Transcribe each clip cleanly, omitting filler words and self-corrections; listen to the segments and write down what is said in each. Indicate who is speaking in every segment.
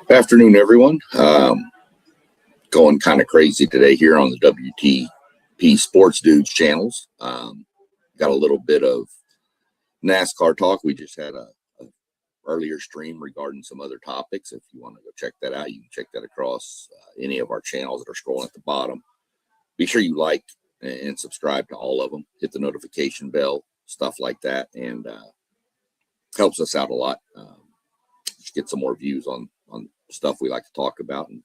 Speaker 1: Afternoon, everyone. Going kind of crazy today here on the WTP Sports Dudes channels. Got a little bit of NASCAR talk. We just had a earlier stream regarding some other topics. If you want to go check that out, you can check that across any of our channels that are scrolling at the bottom. Be sure you like and subscribe to all of them. Hit the notification bell, stuff like that, and helps us out a lot. Just get some more views on stuff we like to talk about, and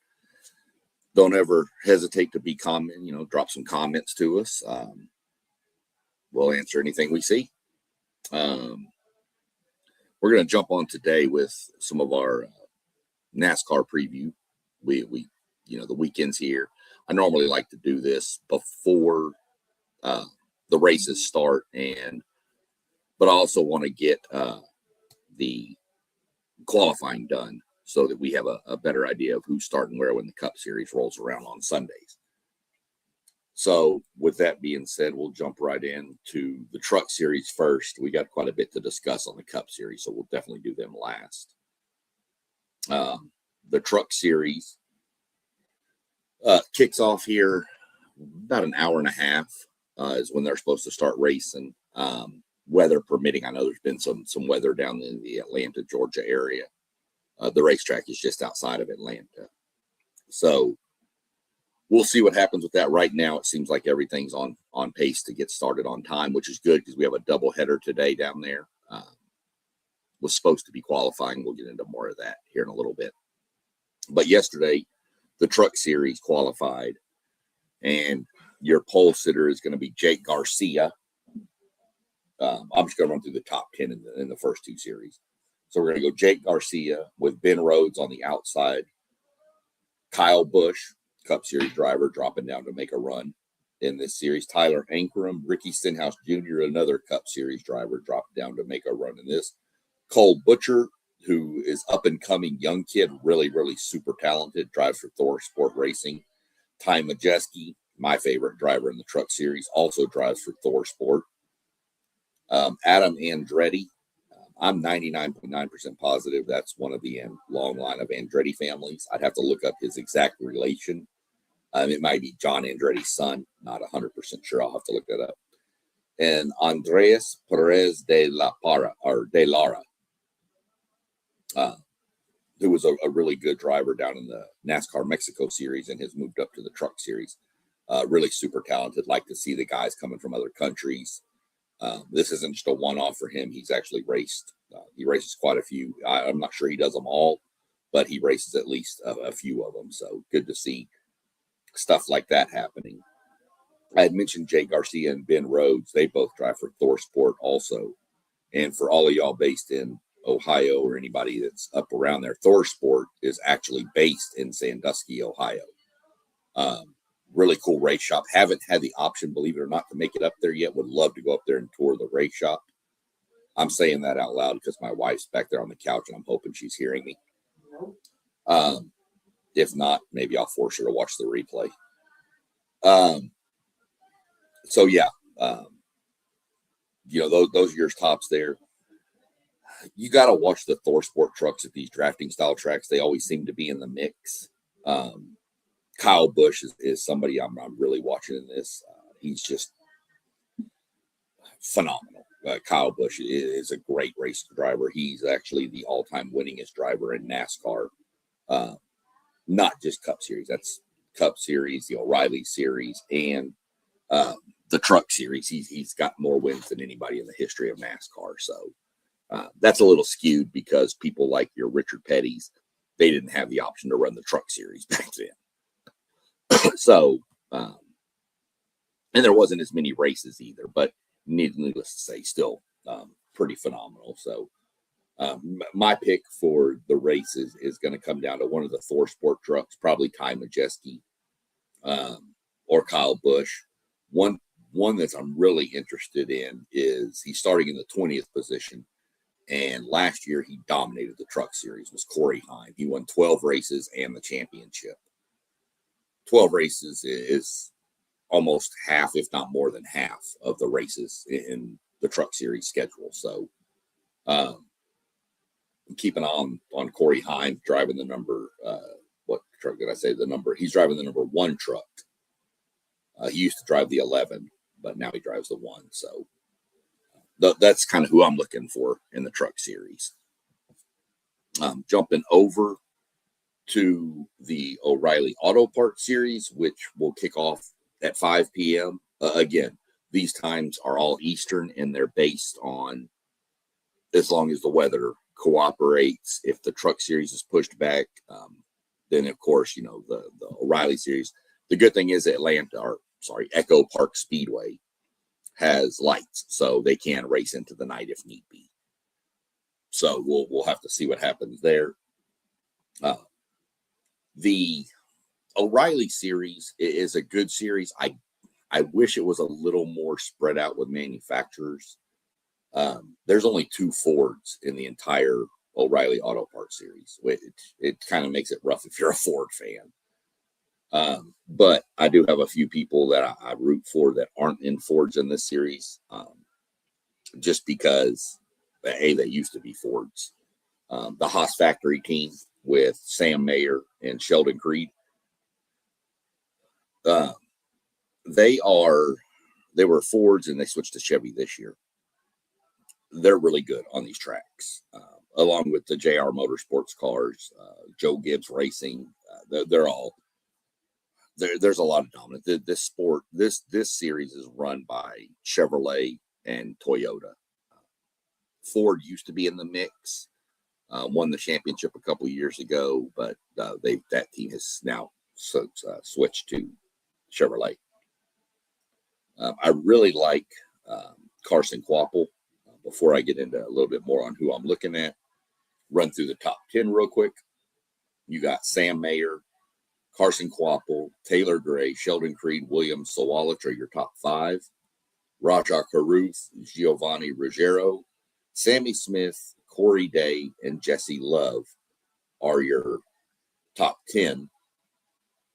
Speaker 1: don't ever hesitate to be drop some comments to us. We'll answer anything we see. We're going to jump on today with some of our NASCAR preview. We the weekend's here. I normally like to do this before the races start, but I also want to get the qualifying done so that we have a better idea of who's starting where when the Cup Series rolls around on Sundays. So with that being said, we'll jump right into the Truck Series first. We got quite a bit to discuss on the Cup Series, so we'll definitely do them last. The Truck Series kicks off here about an hour and a half is when they're supposed to start racing. Weather permitting. I know there's been some weather down in the Atlanta, Georgia area. The racetrack is just outside of Atlanta. So we'll see what happens with that. Right now, it seems like everything's on pace to get started on time, which is good because we have a doubleheader today down there. Was supposed to be qualifying. We'll get into more of that here in a little bit. But yesterday, the Truck Series qualified, and your pole sitter is going to be Jake Garcia. I'm just going to run through the top 10 in the first two series. So we're going to go Jake Garcia with Ben Rhodes on the outside. Kyle Busch, Cup Series driver, dropping down to make a run in this series. Tyler Ankrum, Ricky Stenhouse Jr., another Cup Series driver, dropped down to make a run in this. Cole Butcher, who is up-and-coming young kid, really, really super talented, drives for Thor Sport Racing. Ty Majeski, my favorite driver in the Truck Series, also drives for Thor Sport. Adam Andretti, I'm 99.9% positive that's one of the long line of Andretti families. I'd have to look up his exact relation. It might be John Andretti's son. Not 100% sure. I'll have to look that up. And Andres Perez de Lara, who was a really good driver down in the NASCAR Mexico Series and has moved up to the Truck Series. Really super talented. Like to see the guys coming from other countries. This isn't just a one-off for him. He's actually raced. He races quite a few. I'm not sure he does them all, but he races at least a few of them. So good to see stuff like that happening. I had mentioned Jay Garcia and Ben Rhodes. They both drive for Thor Sport also. And for all of y'all based in Ohio or anybody that's up around there, Thor Sport is actually based in Sandusky, Ohio. Really cool race shop. Haven't had the option, believe it or not, to make it up there yet. Would love to go up there and tour the race shop. I'm saying that out loud because my wife's back there on the couch and I'm hoping she's hearing me. If not, maybe I'll force her to watch the replay. So yeah, those are your tops there. You got to watch the Thor Sport trucks at these drafting style tracks. They always seem to be in the mix. Kyle Busch is somebody I'm really watching in this. He's just phenomenal. Kyle Busch is a great race driver. He's actually the all-time winningest driver in NASCAR. Not just Cup Series. That's Cup Series, the O'Reilly Series, and the Truck Series. He's got more wins than anybody in the history of NASCAR. So that's a little skewed because people like your Richard Petty's, they didn't have the option to run the Truck Series back then. So, and there wasn't as many races either, but needless to say, still pretty phenomenal. So, my pick for the races is going to come down to one of the Thor Sport trucks, probably Ty Majeski or Kyle Busch. One that I'm really interested in is he's starting in the 20th position, and last year he dominated the Truck Series. Was Corey Heim. He won 12 races and the championship. 12 races is almost half, if not more than half, of the races in the Truck Series schedule. So keep an eye on Corey Hines driving the number. What truck did I say? The number. He's driving the number 1 truck. He used to drive the 11, but now he drives the 1. So that's kind of who I'm looking for in the truck series. Jumping over to the O'Reilly Auto Parts series, which will kick off at 5 p.m. Again, these times are all Eastern, and they're based on as long as the weather cooperates. If the truck series is pushed back, then of course, the O'Reilly series. The good thing is Echo Park Speedway has lights, so they can race into the night if need be. So we'll have to see what happens there. The O'Reilly series is a good series. I wish it was a little more spread out with manufacturers. There's only 2 Fords in the entire O'Reilly Auto Parts series. It kind of makes it rough if you're a Ford fan. But I do have a few people that I root for that aren't in Fords in this series, just because, they used to be Fords. The Haas Factory team with Sam Mayer and Sheldon Creed, they were Fords and they switched to Chevy this year. They're really good on these tracks, along with the JR Motorsports cars, Joe Gibbs Racing. They're all there's a lot of dominance. This series is run by Chevrolet and Toyota. Ford used to be in the mix, won the championship a couple years ago, but that team has now switched to Chevrolet. I really like Carson Kvapil. Before I get into a little bit more on who I'm looking at, run through the top 10 real quick. You got Sam Mayer, Carson Kvapil, Taylor Gray, Sheldon Creed, William Sawalich are your top 5. Raja Caruth, Giovanni Ruggiero, Sammy Smith, Corey Day, and Jesse Love are your top 10.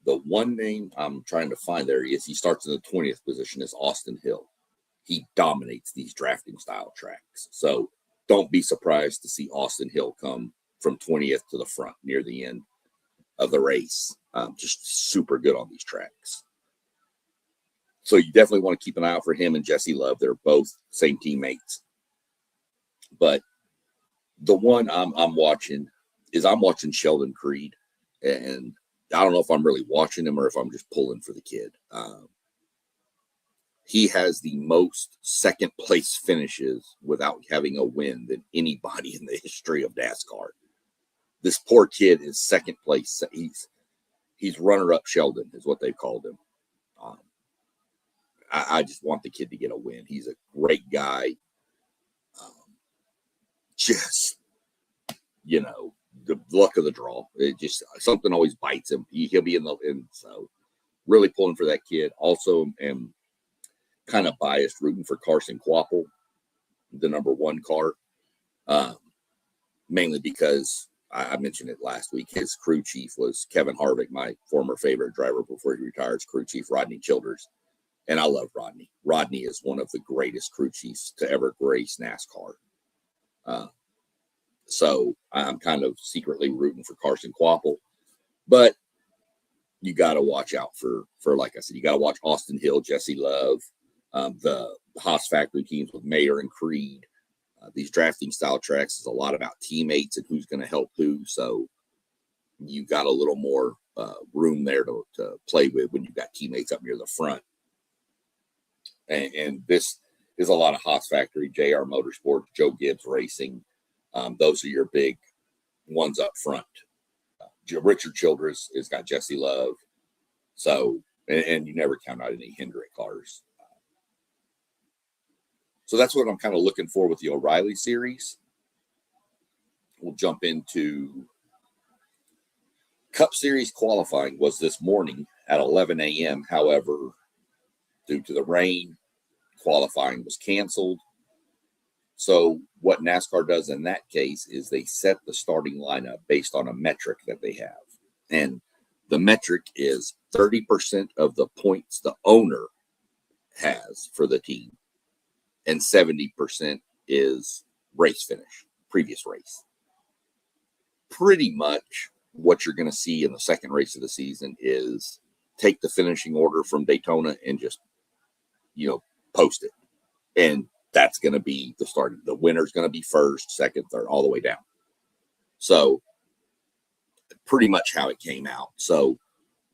Speaker 1: The one name I'm trying to find there is he starts in the 20th position is Austin Hill. He dominates these drafting style tracks. So don't be surprised to see Austin Hill come from 20th to the front near the end of the race. Just super good on these tracks. So you definitely want to keep an eye out for him and Jesse Love. They're both same teammates. But the one I'm watching Sheldon Creed. And I don't know if I'm really watching him or if I'm just pulling for the kid. He has the most second place finishes without having a win than anybody in the history of NASCAR. This poor kid is second place. He's runner-up Sheldon is what they called him. I just want the kid to get a win. He's a great guy. The luck of the draw. It just something always bites him. He'll be in so really pulling for that kid. Also am kind of biased rooting for Carson Kvapil, the number 1 car, mainly because I mentioned it last week. His crew chief was Kevin Harvick, my former favorite driver before he retired, crew chief Rodney Childers. And I love Rodney. Rodney is one of the greatest crew chiefs to ever grace NASCAR. So I'm kind of secretly rooting for Carson Kvapil. But you got to watch out for, like I said, you got to watch Austin Hill, Jesse Love, the Haas Factory teams with Mayer and Creed. These drafting style tracks is a lot about teammates and who's going to help who. So you got a little more room there to play with when you've got teammates up near the front. And this is a lot of Haas Factory, JR Motorsports, Joe Gibbs Racing. Those are your big ones up front. Richard Childress has got Jesse Love. So, and you never count out any Hendrick cars. So that's what I'm kind of looking for with the O'Reilly series. We'll jump into Cup Series qualifying was this morning at 11 a.m. However, due to the rain, qualifying was canceled. So what NASCAR does in that case is they set the starting lineup based on a metric that they have. And the metric is 30% of the points the owner has for the team. And 70% is race finish, previous race. pretty much what you're going to see in the second race of the season is take the finishing order from Daytona and just, post it. And that's going to be the start. The winner's going to be first, second, third, all the way down. So pretty much how it came out. So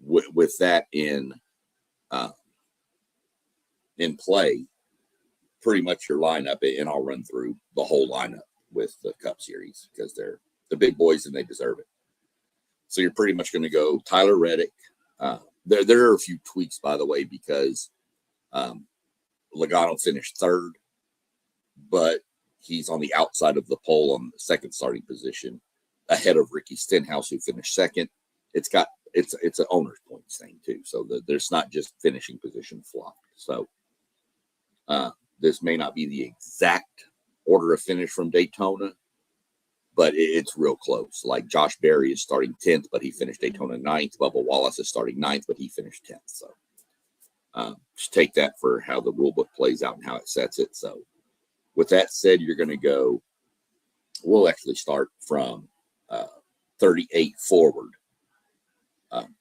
Speaker 1: with that in play, pretty much your lineup, and I'll run through the whole lineup with the Cup Series because they're the big boys and they deserve it. So you're pretty much going to go Tyler Reddick. There are a few tweaks, by the way, because Logano finished third, but he's on the outside of the pole on the second starting position, ahead of Ricky Stenhouse, who finished second. It's an owner's points thing too, so there's not just finishing position flopped. So this may not be the exact order of finish from Daytona, but it's real close. Like Josh Berry is starting 10th, but he finished Daytona 9th. Bubba Wallace is starting 9th, but he finished 10th. So just take that for how the rule book plays out and how it sets it. So with that said, you're going to go, we'll actually start from 38 forward.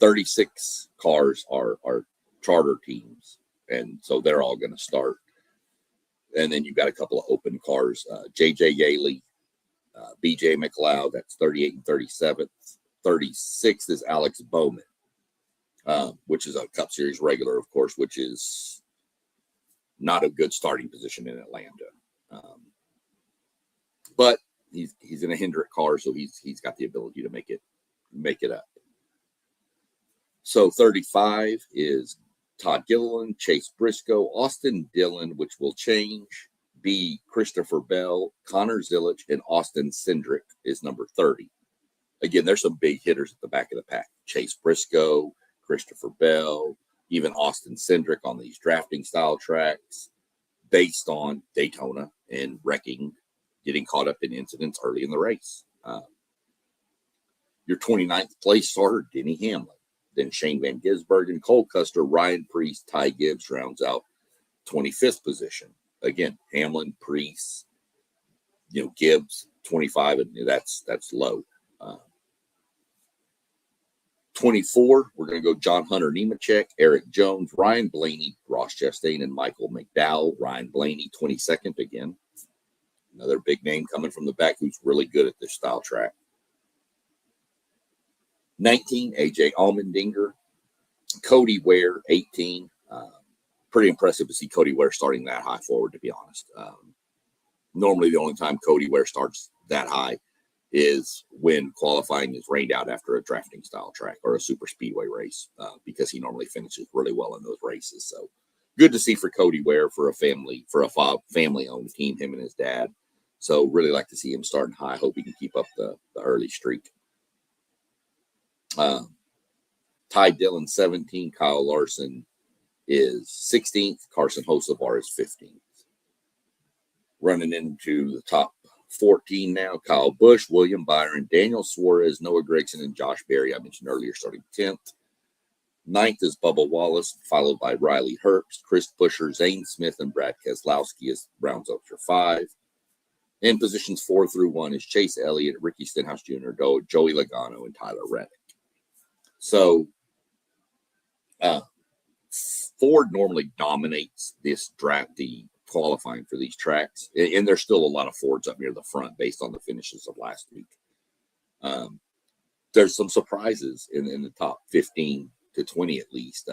Speaker 1: 36 cars are charter teams, and so they're all going to start. And then you've got a couple of open cars. J.J. Yaley, B.J. McLeod, that's 38 and 37th. 36th is Alex Bowman, which is a Cup Series regular, of course, which is not a good starting position in Atlanta. But he's in a Hendrick car, so he's got the ability to make it up. So 35 is Todd Gilliland, Chase Briscoe, Austin Dillon, which will change, be Christopher Bell, Connor Zilich, and Austin Cindric is number 30. Again, there's some big hitters at the back of the pack. Chase Briscoe, Christopher Bell, even Austin Cindric on these drafting style tracks based on Daytona and getting caught up in incidents early in the race. Your 29th place starter, Denny Hamlin. Then Shane Van Gisbergen, Cole Custer, Ryan Preece, Ty Gibbs rounds out 25th position. Again, Hamlin, Preece, Gibbs, 25, and that's low. 24, we're going to go John Hunter Nemechek, Eric Jones, Ryan Blaney, Ross Chastain, and Michael McDowell. Ryan Blaney, 22nd again. Another big name coming from the back who's really good at this style track. 19, AJ Allmendinger, Cody Ware, 18. Pretty impressive to see Cody Ware starting that high forward, to be honest. Normally, the only time Cody Ware starts that high is when qualifying is rained out after a drafting style track or a super speedway race, because he normally finishes really well in those races. So good to see for Cody Ware, for a family-owned team, him and his dad. So really like to see him starting high. Hope he can keep up the early streak. Ty Dillon, 17. Kyle Larson is 16th. Carson Hocevar is 15th. Running into the top 14 now. Kyle Busch, William Byron, Daniel Suarez, Noah Gragson, and Josh Berry, I mentioned earlier, starting 10th. 9th is Bubba Wallace, followed by Riley Herbst, Chris Buescher, Zane Smith, and Brad Keselowski as rounds up your 5. In positions 4 through 1 is Chase Elliott, Ricky Stenhouse Jr., Joey Logano, and Tyler Reddick. So Ford normally dominates this draft, the qualifying for these tracks, and there's still a lot of Fords up near the front based on the finishes of last week. There's some surprises in the top 15 to 20 at least.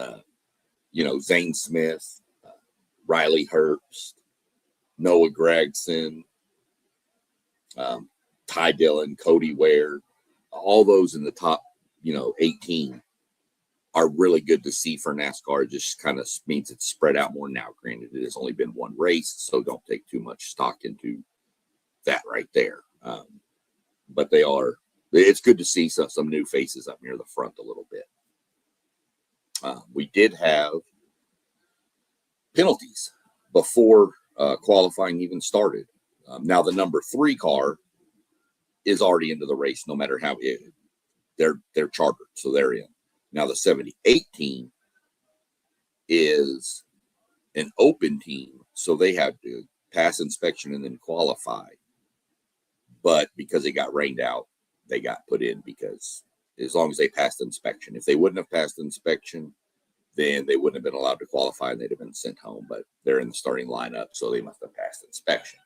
Speaker 1: Zane Smith, Riley Herbst, Noah Gragson, Ty Dillon, Cody Ware, all those in the top 18 are really good to see for NASCAR. It just kind of means it's spread out more now. Granted, it has only been one race, so don't take too much stock into that right there. But it's good to see some new faces up near the front a little bit. We did have penalties before qualifying even started. Now the number 3 car is already into the race, no matter how they're chartered, so they're in. Now the 78 team is an open team, so they have to pass inspection and then qualify. But because it got rained out, they got put in, because as long as they passed inspection. If they wouldn't have passed inspection, then they wouldn't have been allowed to qualify and they'd have been sent home. But they're in the starting lineup, so they must have passed inspection.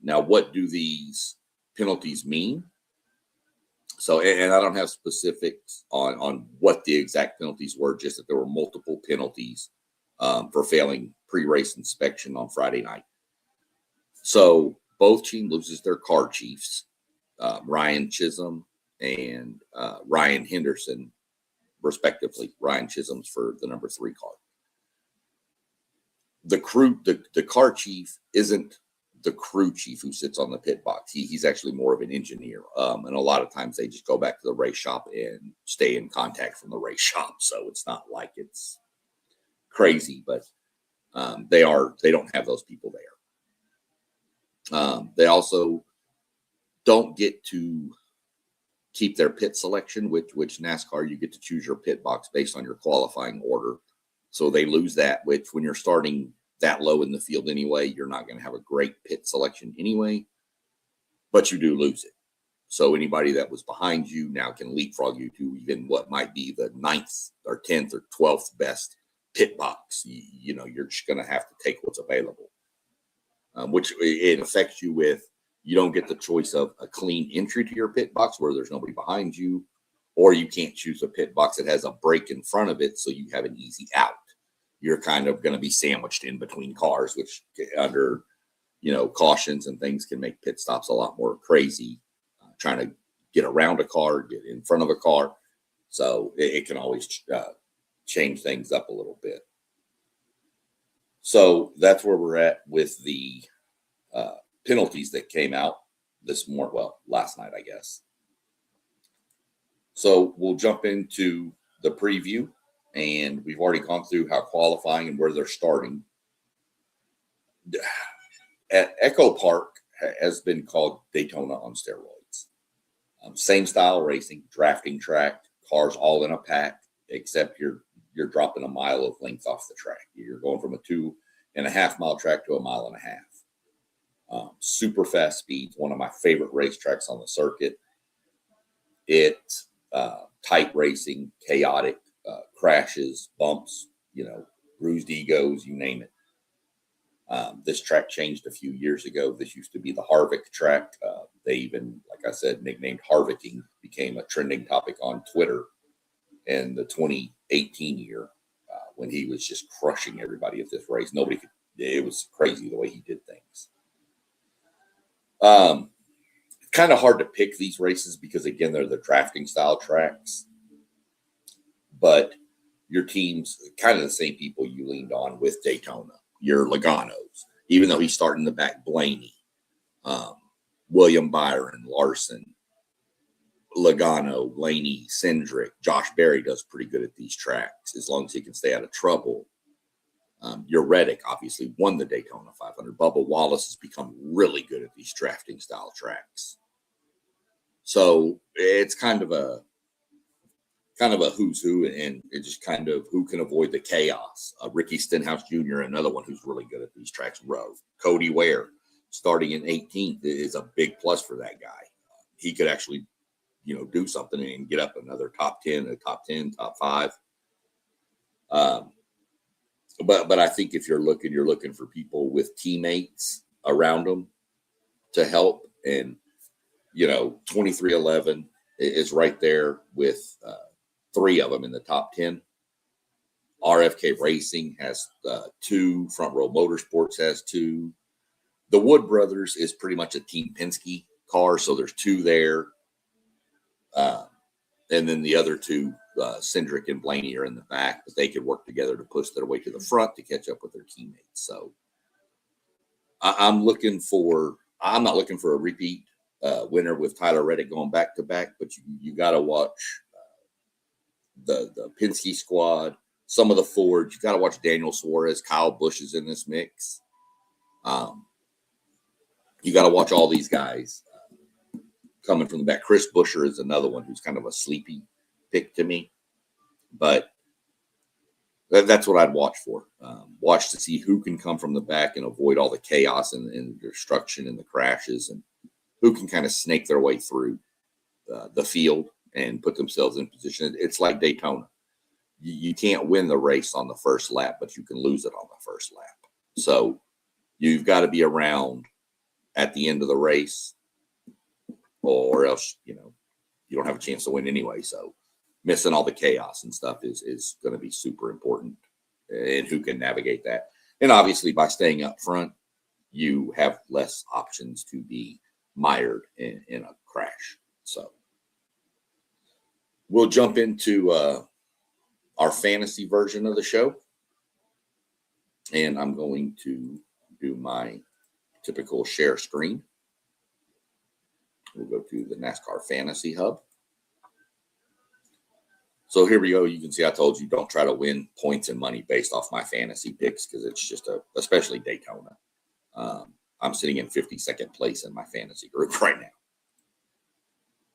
Speaker 1: Now, what do these penalties mean? So, and I don't have specifics on what the exact penalties were, just that there were multiple penalties for failing pre-race inspection on Friday night. So both teams loses their car chiefs, Ryan Chisholm and Ryan Henderson, respectively. Ryan Chisholm's for the number 3 car. The car chief isn't the crew chief who sits on the pit box. He's actually more of an engineer. And a lot of times they just go back to the race shop and stay in contact from the race shop. So it's not like it's crazy, but they don't have those people there. They also don't get to keep their pit selection, which NASCAR, you get to choose your pit box based on your qualifying order. So they lose that, which when you're starting that low in the field anyway, you're not going to have a great pit selection anyway, but you do lose it. So anybody that was behind you now can leapfrog you to even what might be the 9th or 10th or 12th best pit box. You're just going to have to take what's available, which it affects you with. You don't get the choice of a clean entry to your pit box where there's nobody behind you, or you can't choose a pit box that has a break in front of it so you have an easy out. You're kind of going to be sandwiched in between cars, which under, cautions and things can make pit stops a lot more crazy, trying to get around a car, get in front of a car. So it can always change things up a little bit. So that's where we're at with the penalties that came out this morning. Well, last night, I guess. So we'll jump into the preview, and we've already gone through how qualifying and where they're starting. At Echo Park has been called Daytona on steroids. Same style racing, drafting track, cars all in a pack, except you're dropping a mile of length off the track. You're going from a 2.5 mile track to a 1.5 miles. Super fast speeds, one of my favorite racetracks on the circuit. It's tight racing, chaotic, crashes, bumps, bruised egos, you name it. This track changed a few years ago. This used to be the Harvick track. They even, like I said, nicknamed Harvicking, became a trending topic on Twitter in the 2018 year when he was just crushing everybody at this race. It was crazy the way he did things. Kind of hard to pick these races because, again, they're the drafting style tracks. But your team's kind of the same people you leaned on with Daytona. Your Logano's, even though he's starting in the back, Blaney, William Byron, Larson, Logano, Blaney, Cindric, Josh Berry does pretty good at these tracks as long as he can stay out of trouble. Your Reddick obviously won the Daytona 500. Bubba Wallace has become really good at these drafting style tracks. So it's kind of a who's who, and it's just kind of who can avoid the chaos. Ricky Stenhouse Jr., another one who's really good at these tracks. Cody Ware, starting in 18th, is a big plus for that guy. He could actually, do something and get up another top 10, top 5. But I think if you're looking for people with teammates around them to help, and 2311 is right there with 3 of them in the top 10. RFK Racing has 2. Front Row Motorsports has 2. The Wood Brothers is pretty much a Team Penske car, so there's 2 there. And then the other 2, Cindric and Blaney, are in the back, but they could work together to push their way to the front to catch up with their teammates. So I'm not looking for a repeat winner with Tyler Reddick going back to back, but you got to watch the Penske squad, some of the Fords. You got to watch Daniel Suarez. Kyle Busch is in this mix. You got to watch all these guys coming from the back. Chris Buescher is another one who's kind of a sleepy pick to me, but that's what I'd watch for. Watch to see who can come from the back and avoid all the chaos and the destruction and the crashes, and who can kind of snake their way through the field and put themselves in position. It's like Daytona. You can't win the race on the first lap, but you can lose it on the first lap. So you've got to be around at the end of the race, or else, you don't have a chance to win anyway. So missing all the chaos and stuff is going to be super important, and who can navigate that. And obviously by staying up front, you have less options to be mired in a crash. So we'll jump into our fantasy version of the show. And I'm going to do my typical share screen. We'll go to the NASCAR Fantasy Hub. So here we go. You can see I told you don't try to win points and money based off my fantasy picks, because it's just especially Daytona. I'm sitting in 52nd place in my fantasy group right now,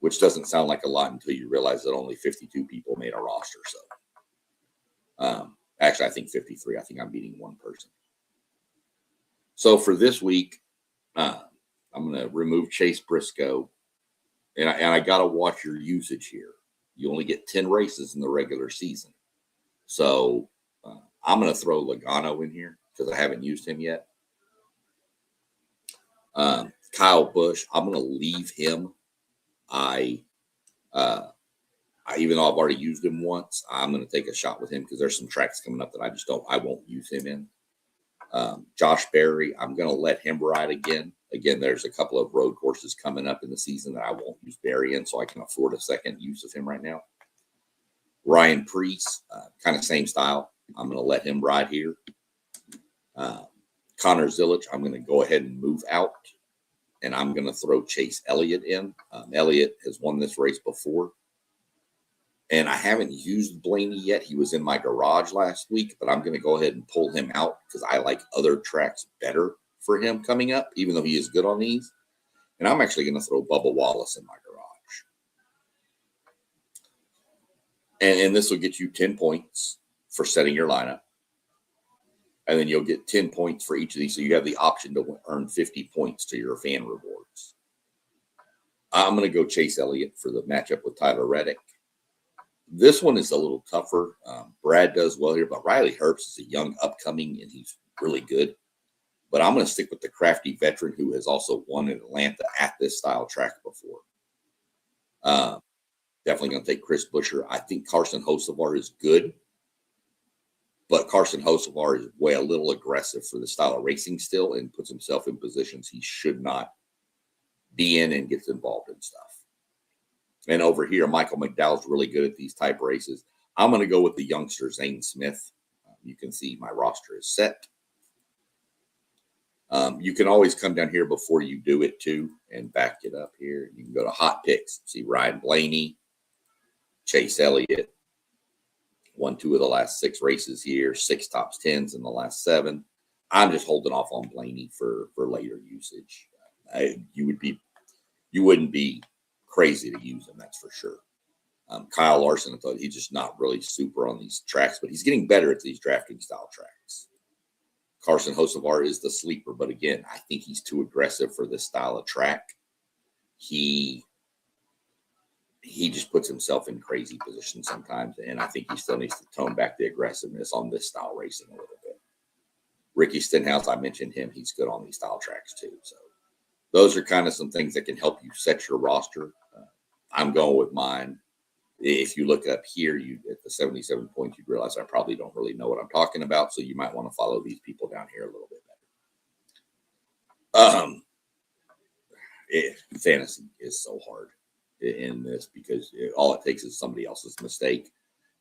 Speaker 1: which doesn't sound like a lot until you realize that only 52 people made a roster. So actually, I think 53. I think I'm beating one person. So for this week, I'm going to remove Chase Briscoe, and I got to watch your usage here. You only get 10 races in the regular season. So I'm going to throw Logano in here because I haven't used him yet. Kyle Busch, I'm going to leave him. Even though I've already used him once, I'm going to take a shot with him because there's some tracks coming up that I won't use him in. Josh Berry, I'm going to let him ride again. Again, there's a couple of road courses coming up in the season that I won't use Berry in, so I can afford a second use of him right now. Ryan Preece, kind of same style. I'm going to let him ride here. Connor Zilic, I'm going to go ahead and move out, and I'm going to throw Chase Elliott in. Elliott has won this race before, and I haven't used Blaney yet. He was in my garage last week, but I'm going to go ahead and pull him out because I like other tracks better for him coming up, even though he is good on these. And I'm actually going to throw Bubba Wallace in my garage. And this will get you 10 points for setting your lineup. And then you'll get 10 points for each of these. So you have the option to earn 50 points to your fan rewards. I'm going to go Chase Elliott for the matchup with Tyler Reddick. This one is a little tougher. Brad does well here, but Riley Herbst is a young upcoming, and he's really good. But I'm going to stick with the crafty veteran who has also won in Atlanta at this style track before. Definitely going to take Chris Buescher. I think Carson Hocevar is good, but Carson Hocevar is way a little aggressive for the style of racing still and puts himself in positions he should not be in and gets involved in stuff. And over here, Michael McDowell's really good at these type races. I'm going to go with the youngster, Zane Smith. You can see my roster is set. You can always come down here before you do it too and back it up here. You can go to hot picks. See Ryan Blaney, Chase Elliott, won 2 of the last 6 races here, 6 top 10s in the last 7. I'm just holding off on Blaney for later usage. You wouldn't be crazy to use him, that's for sure. Kyle Larson, I thought he's just not really super on these tracks, but he's getting better at these drafting style tracks. Carson Hocevar is the sleeper, but again, I think he's too aggressive for this style of track. He just puts himself in crazy positions sometimes, and I think he still needs to tone back the aggressiveness on this style racing a little bit. Ricky Stenhouse, I mentioned him. He's good on these style tracks too. So those are kind of some things that can help you set your roster. I'm going with mine. If you look up here, you at the 77 points, you'd realize I probably don't really know what I'm talking about. So you might want to follow these people down here a little bit better. Fantasy is so hard in this because all it takes is somebody else's mistake.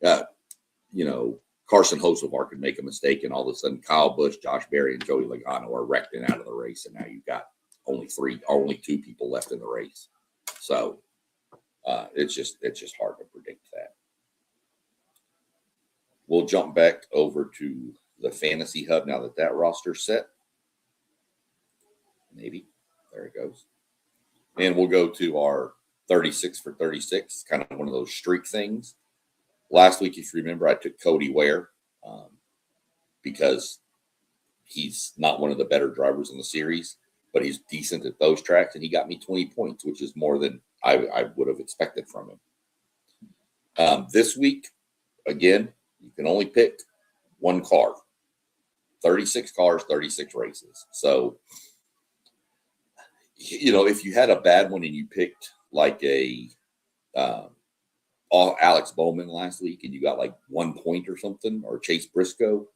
Speaker 1: Carson Hocevar could make a mistake, and all of a sudden Kyle Busch, Josh Berry, and Joey Logano are wrecked and out of the race, and now you've got only 2 people left in the race. So it's just hard to predict that. We'll jump back over to the Fantasy Hub now that roster's set. Maybe. There it goes. And we'll go to our 36 for 36, kind of one of those streak things. Last week, if you remember, I took Cody Ware because he's not one of the better drivers in the series, but he's decent at those tracks, and he got me 20 points, which is more than I would have expected from him. This week, again, you can only pick one car. 36 cars, 36 races. So, if you had a bad one and you picked like a Alex Bowman last week and you got like 1 point or something, or Chase Briscoe,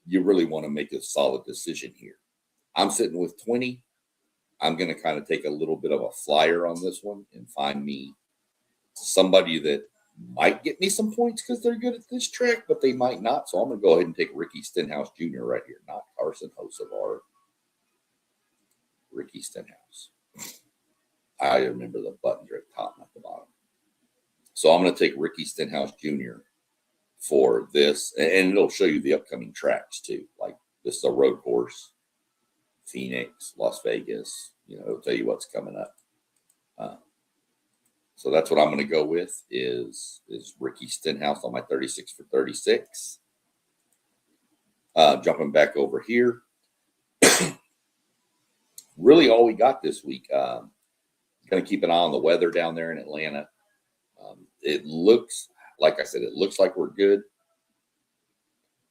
Speaker 1: you really want to make a solid decision here. I'm sitting with 20. I'm going to kind of take a little bit of a flyer on this one and find me somebody that might get me some points because they're good at this track, but they might not. So I'm going to go ahead and take Ricky Stenhouse Jr. right here, not Carson Hocevar. Ricky Stenhouse. I remember the buttons are at the top, not the bottom. So I'm going to take Ricky Stenhouse Jr. for this, and it'll show you the upcoming tracks too. Like this is a road course, Phoenix, Las Vegas. It'll tell you what's coming up. So that's what I'm going to go with is Ricky Stenhouse on my 36 for 36. Jumping back over here. Really all we got this week. Going to keep an eye on the weather down there in Atlanta. It looks, like I said, it looks like we're good.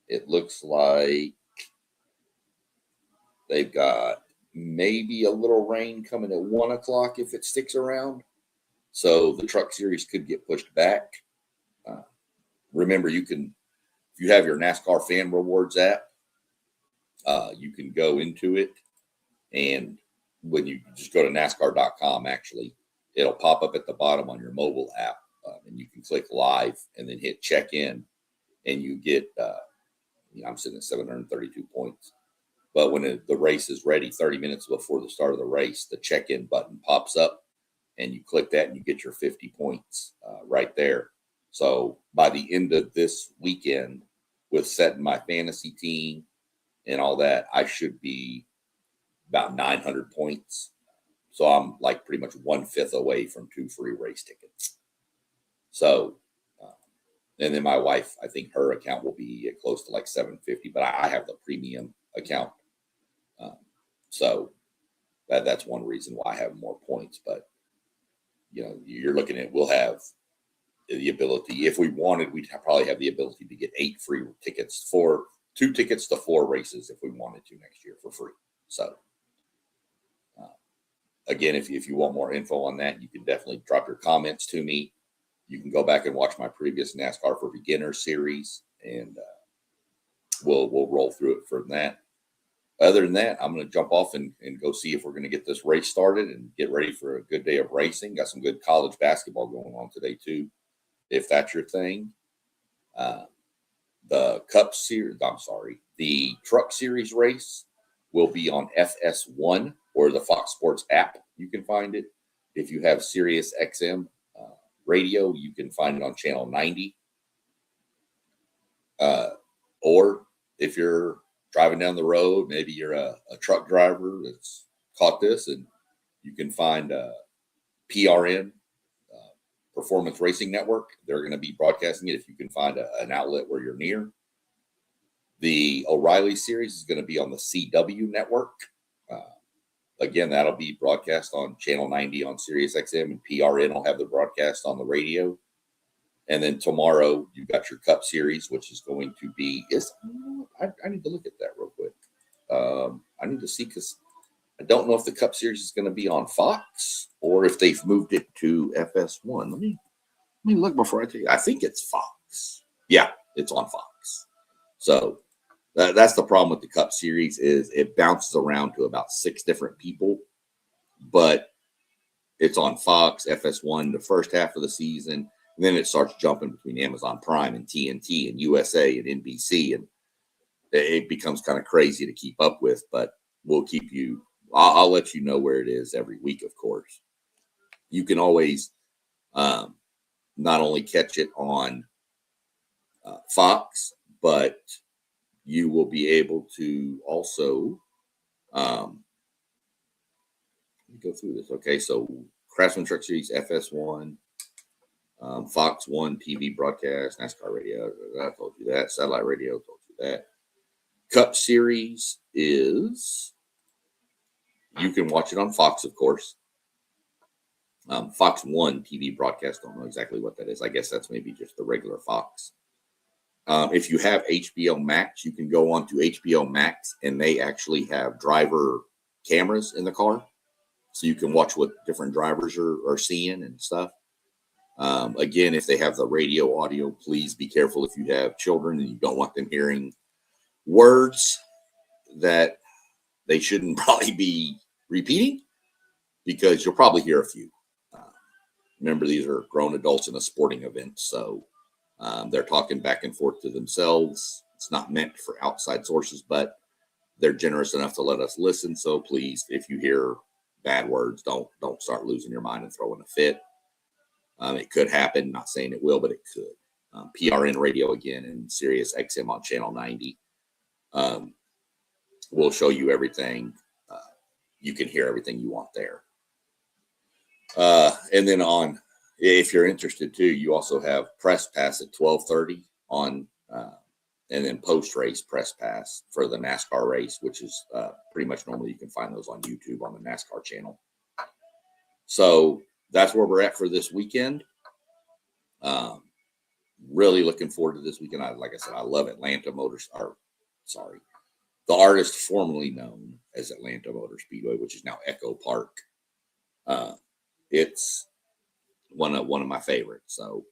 Speaker 1: It looks like they've got maybe a little rain coming at 1 o'clock if it sticks around. So the truck series could get pushed back. Remember, if you have your NASCAR Fan Rewards app, you can go into it, and when you just go to NASCAR.com, actually, it'll pop up at the bottom on your mobile app, and you can click live and then hit check in, and you get, I'm sitting at 732 points. But when the race is ready, 30 minutes before the start of the race, the check-in button pops up, and you click that and you get your 50 points right there. So by the end of this weekend, with setting my fantasy team and all that, I should be about 900 points. So I'm like pretty much 1/5 away from 2 free race tickets. So, and then my wife, I think her account will be close to like 750, but I have the premium account. So that's one reason why I have more points. But you're looking at, we'll have the ability, if we wanted, we'd probably have the ability to get 8 free tickets, 2 tickets to 4 races if we wanted to next year for free. So again, if you want more info on that, you can definitely drop your comments to me. You can go back and watch my previous NASCAR for Beginners series, and we'll roll through it from that. Other than that, I'm going to jump off and go see if we're going to get this race started and get ready for a good day of racing. Got some good college basketball going on today too, if that's your thing. The the Truck Series race will be on FS1 or the Fox Sports app. You can find it. If you have Sirius XM radio, you can find it on channel 90. Or if you're driving down the road, maybe you're a truck driver that's caught this, and you can find PRN, Performance Racing Network. They're going to be broadcasting it if you can find an outlet where you're near. The O'Reilly series is going to be on the CW network. Again, that'll be broadcast on channel 90 on Sirius XM, and PRN will have the broadcast on the radio. And then tomorrow, you've got your Cup Series, which is going to be, I need to look at that real quick. I need to see, because I don't know if the Cup Series is going to be on Fox or if they've moved it to FS1. Let me look before I tell you. I think it's Fox. Yeah, it's on Fox. So that's the problem with the Cup Series, is it bounces around to about 6 different people, but it's on Fox, FS1, the first half of the season. And then it starts jumping between Amazon Prime and TNT and USA and NBC, and it becomes kind of crazy to keep up with. But we'll keep you. I'll let you know where it is every week. Of course, you can always not only catch it on Fox, but you will be able to also let me go through this. Okay, so Craftsman Truck Series FS1. Fox 1 TV broadcast, NASCAR radio, I told you that. Satellite radio, told you that. Cup Series is You can watch it on Fox, of course. Fox 1 TV broadcast. Don't know exactly what that is. I guess that's maybe just the regular Fox. If you have HBO Max, you can go on to HBO Max, and they actually have driver cameras in the car. So you can watch what different drivers are seeing and stuff. Again, if they have the radio audio, please be careful if you have children and you don't want them hearing words that they shouldn't probably be repeating, because you'll probably hear a few. Remember, these are grown adults in a sporting event, so they're talking back and forth to themselves. It's not meant for outside sources, but they're generous enough to let us listen. So please, if you hear bad words, don't start losing your mind and throwing a fit. It could happen. Not saying it will, but it could. PRN radio again and Sirius XM on channel 90. We'll show you everything. You can hear everything you want there. And then if you're interested too, you also have press pass at 12:30 on, and then post race press pass for the NASCAR race, which is pretty much normally you can find those on YouTube on the NASCAR channel. So that's where we're at for this weekend. Really looking forward to this weekend. Like I said, I love Atlanta the artist formerly known as Atlanta Motor Speedway, which is now Echo Park. It's one of my favorites. So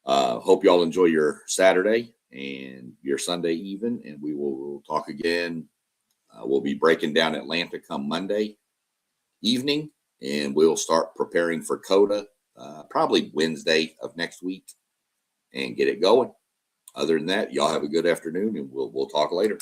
Speaker 1: hope y'all enjoy your Saturday and your Sunday even, and we'll talk again. We'll be breaking down Atlanta come Monday evening, and we'll start preparing for COTA probably Wednesday of next week and get it going. Other than that, y'all have a good afternoon, and we'll talk later.